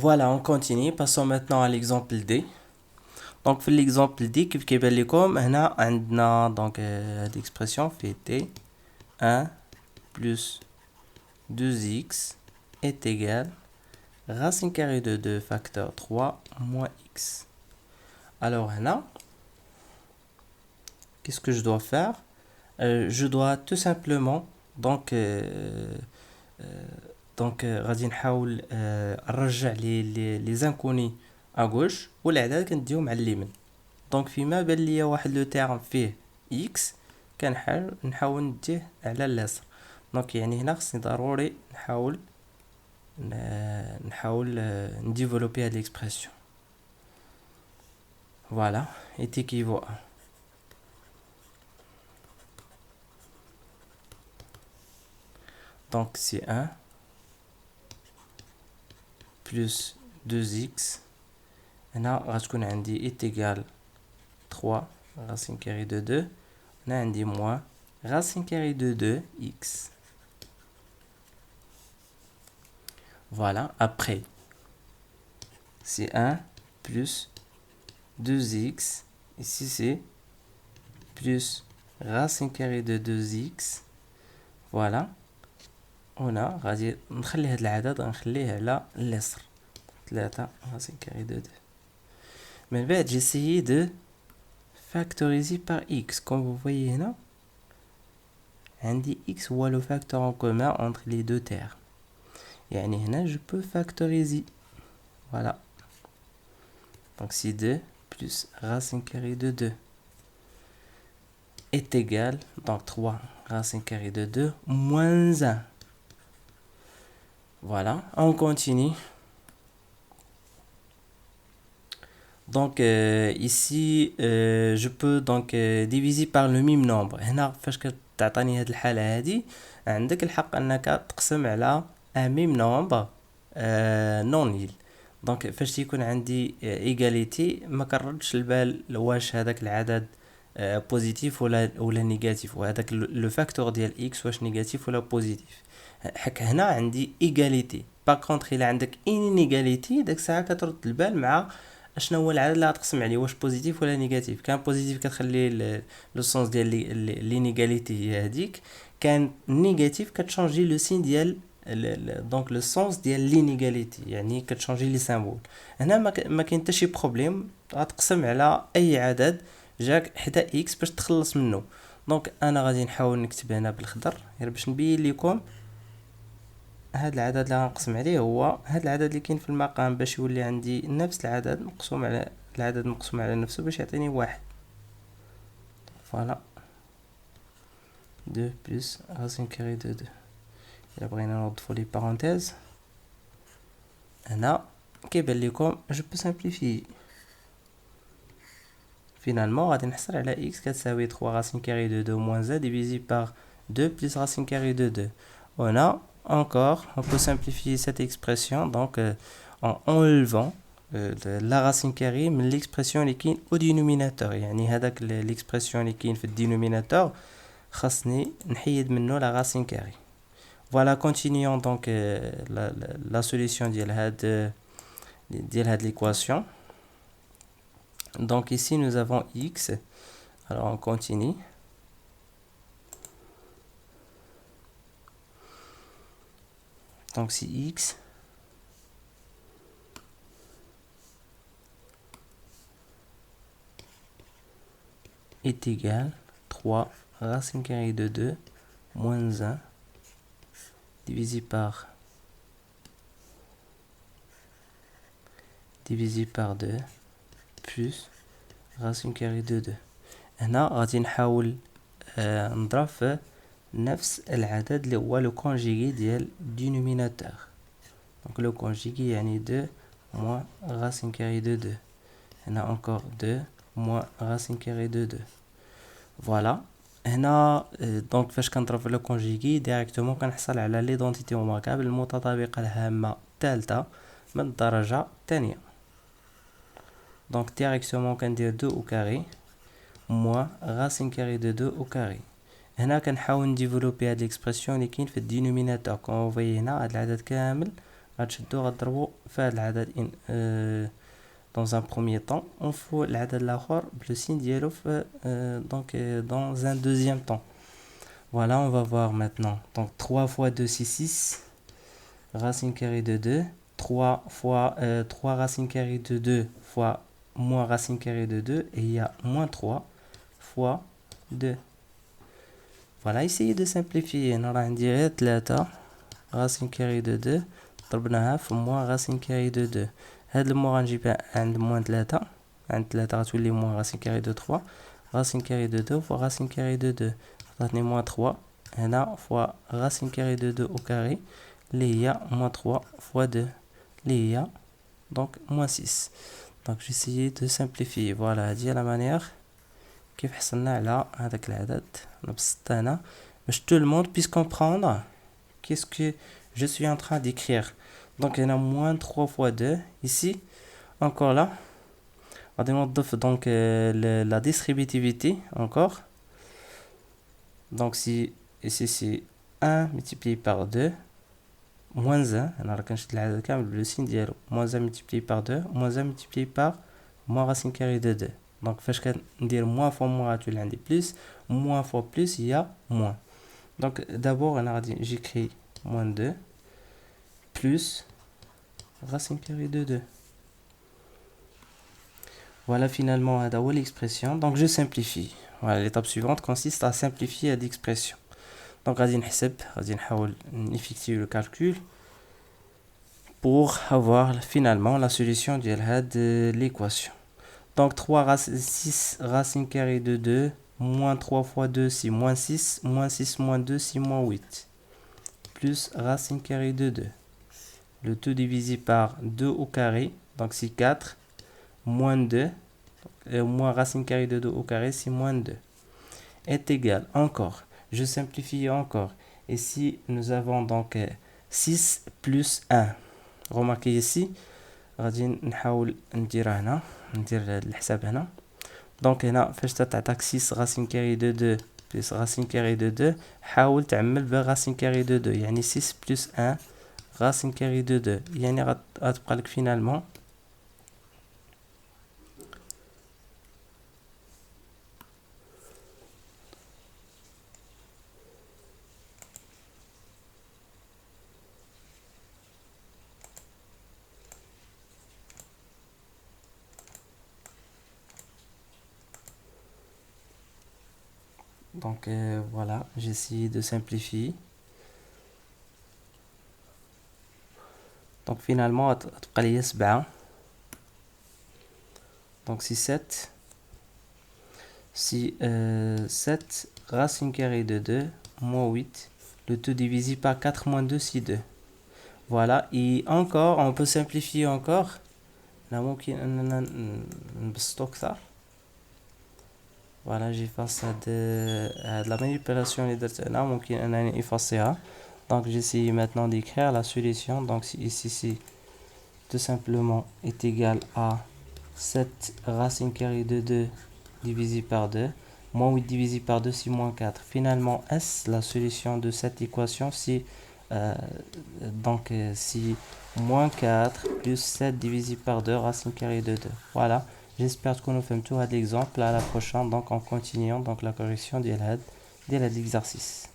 Voilà, on continue. Passons maintenant à l'exemple D. Donc, في l'exemple D, كيف كيبان لكم هنا عندنا donc هاد l'expression fait T 1 plus 2x est égal racine carrée de 2 facteur 3 moins x. Alors هنا, qu'est-ce que je dois faire? Je dois tout simplement غادي نحاول نرجع لي inconnus à gauche والاعداد كنديهم على اليمين. دونك فيما بان ليا واحد لو تيرم فيه اكس نحاول نديه على اليسار. دونك يعني هنا خصني ضروري نحاول نديفلوبي هاد ليكسبرسيون. فوالا est équivaut à donc c'est 1 plus 2x هنا غتكون عندي est égal 3 racine carrée de 2 هنا عندي moins racine carrée de 2x. Voilà, après c'est 1 plus 2x, ici c'est plus racine carrée de 2x. Voilà, on a غادي نخلي هاد العدد غنخليه على اليسار 3 racine carrée de 2. من بعد j'ai essayé de factoriser par x. Comme vous voyez هنا عندي x هو le facteur en commun entre les deux termes. يعني هنا je peux factoriser. Voilà. Donc si 2 plus racine carrée de 2 est égal, donc 3 racine carrée de 2 moins 1. Voilà, on continue. Donc ici je peux donc diviser par le même nombre. هنا فاش كتعطيني هاد الحالة هادي عندك الحق انك تقسم على un même nombre non nul. دونك فاش تيكون عندي ايغاليتي ما كنردش البال واش هذاك العدد بوزيتيف ولا نيجاتيف، وهذاك لو فاكتور ديال اكس واش نيجاتيف ولا بوزيتيف. حك هنا عندي ايغاليتي. باغ كونطخ الا عندك انيغاليتي داك الساعه كترد البال مع اشنا هو العدد اللي غتقسم عليه، واش بوزيتيف ولا نيجاتيف. كان بوزيتيف كتخلي لو سونس ديال لينيغاليتي هي هذيك، كان نيجاتيف كتشونجي لو سين ديال دونك لو سونس ديال لينيغاليتي، يعني كتشونجي لي سامبول. هنا ما كاين حتى شي بروبليم، غتقسم على اي عدد جاك حدا اكس باش تخلص منه. دونك انا غادي نحاول نكتب هنا بالخضر غير باش نبين لكم هاد العدد اللي غنقسم عليه هو هاد العدد اللي كاين في المقام، باش يولي عندي نفس العدد مقسوم على العدد مقسوم على نفسه باش يعطيني واحد. فوالا 2 plus racine carrée de 2. إلا بغينا نوظفو لي بارونتيز هنا كيبان لكم جو بو سامبليفي. فينالمون غادي نحصل على x كتساوي 3 racine carrée de 2 moins 1 divisé par 2 plus racine carrée de 2. On a encore, on peut simplifier cette expression donc en enlevant la racine carrée من l'expression اللي كاين au dénominateur. يعني هذاك l'expression اللي كاين في الدينوميناتور خاصني نحيد منه la racine carrée. Voilà, continuons donc la solution ديال هاد l'équation. Donc ici nous avons x. Alors on continue. Donc si x est égal 3 racine carrée de 2 moins 1 divisé par 2 plus racine carrée de 2. هنا غادي نحاول نضرب في نفس العدد اللي هو لو كونجيغي ديال dénominateur. Donc le conjugué يعني 2 moins racine carrée de 2. هنا encore 2 moins racine carrée de 2. Voilà. هنا دونك فاش كنضرب في لو كونجيغي ديريكتومون كنحصل على ليدونتيتي remarquable المتطابقة الهامة الثالثة من الدرجة الثانية. دونك ديريكتومون كندير 2 au carré moins racine carrée de 2 au carré. هنا كنحاول نديفلوبي هاد ليكسبرسيون اللي كاين في الدينوميناتور. كون فوي هنا هاد العدد كامل غتشدو غضربو في هاد العدد dans un premier temps ونفو العدد الاخر بلو سين ديالو في donc dans un deuxième temps. Voilà, on va voir maintenant. Donc 3 fois 2 c'est 6 racine carrée de 2, 3 fois 3 racine carrée de 2 fois moins racine carrée de 2 et il y a moins 3 fois 2. Voilà, essayez de simplifier. On a direct 3 racine carrée de 2 ضربناها في moins racine carrée de 2. هاد الموا غنجيبها عند moins 3 عند 3 غتولي moins racine carrée de 3 racine carrée de 2 fois racine carrée de 2 عطاتني moins 3 هنا fois racine carrée de 2 au carré اللي هي moins 3 fois 2 اللي هي donc moins 6. donc j'essayais de simplifier. voilà هذه هي la manière كيف حصلنا على هذاك العدد. نبسطها هنا باش tout le monde puisse comprendre qu'est-ce que je suis en train d'écrire. donc il y a moins 3 fois 2 ici. encore là on نضيف donc la distributivité encore. donc si ici c'est 1 multiplié par 2 moins 1 انا راه كنشد العدد كامل بلو سين ديالو moins 1 multiplié par 2 moins 1 multiplié par moins racine carrée de 2. donc فاش كندير moins fois moins غتولي عندي plus moins fois plus il y a moins. donc d'abord انا غادي j'écris moins 2 plus racine carrée de 2. voilà finalement هذا هو l'expression. donc je simplifie. voilà l'étape suivante consiste à simplifier l'expression. donc غادي نحاول effectuer le calcul pour avoir finalement la solution de l'équation. donc 6 racine carrée de 2 moins 3 fois 2 c'est moins 6 moins 6 moins 2 c'est moins 8 plus racine carrée de 2 le tout divisé par 2 au carré donc c'est 4 moins 2 moins racine carrée de 2 au carré c'est moins 2 est égal encore. je simplifie encore. Ici, nous avons donc 6 plus 1. remarquez ici, غادي نحاول نديرها هنا ندير الحساب هنا. donc هنا فاش تعطاك 6 racine carrée de 2 plus racine carrée de 2 حاول تعمل ب racine carrée de 2 يعني 6 plus 1 racine carrée de 2 يعني غتبقى لك finalement donc voilà, j'ai essayé de simplifier. donc finalement غتبقى ليا 7 donc c'est 7 si 7 racine carrée de 2 moins 8 le tout divisé par 4 moins 2 c'est 2. voilà et encore on peut simplifier encore. là ممكن اننا نبسطو اكثر. voilà j'efface هاد la manipulation اللي درت هنا ممكن انني effacer. donc j'essaie maintenant d'écrire la solution. donc ici c'est tout simplement est égal à 7 racine carrée de 2 divisé par 2 moins 8 divisé par 2 c'est moins 4. finalement S, la solution de cette équation c'est donc c'est moins 4 plus 7 divisé par 2 racine carrée de 2. voilà, j'espère que nous faisons tout à l'exemple. à la prochaine donc en continuant donc la correction de l'exercice.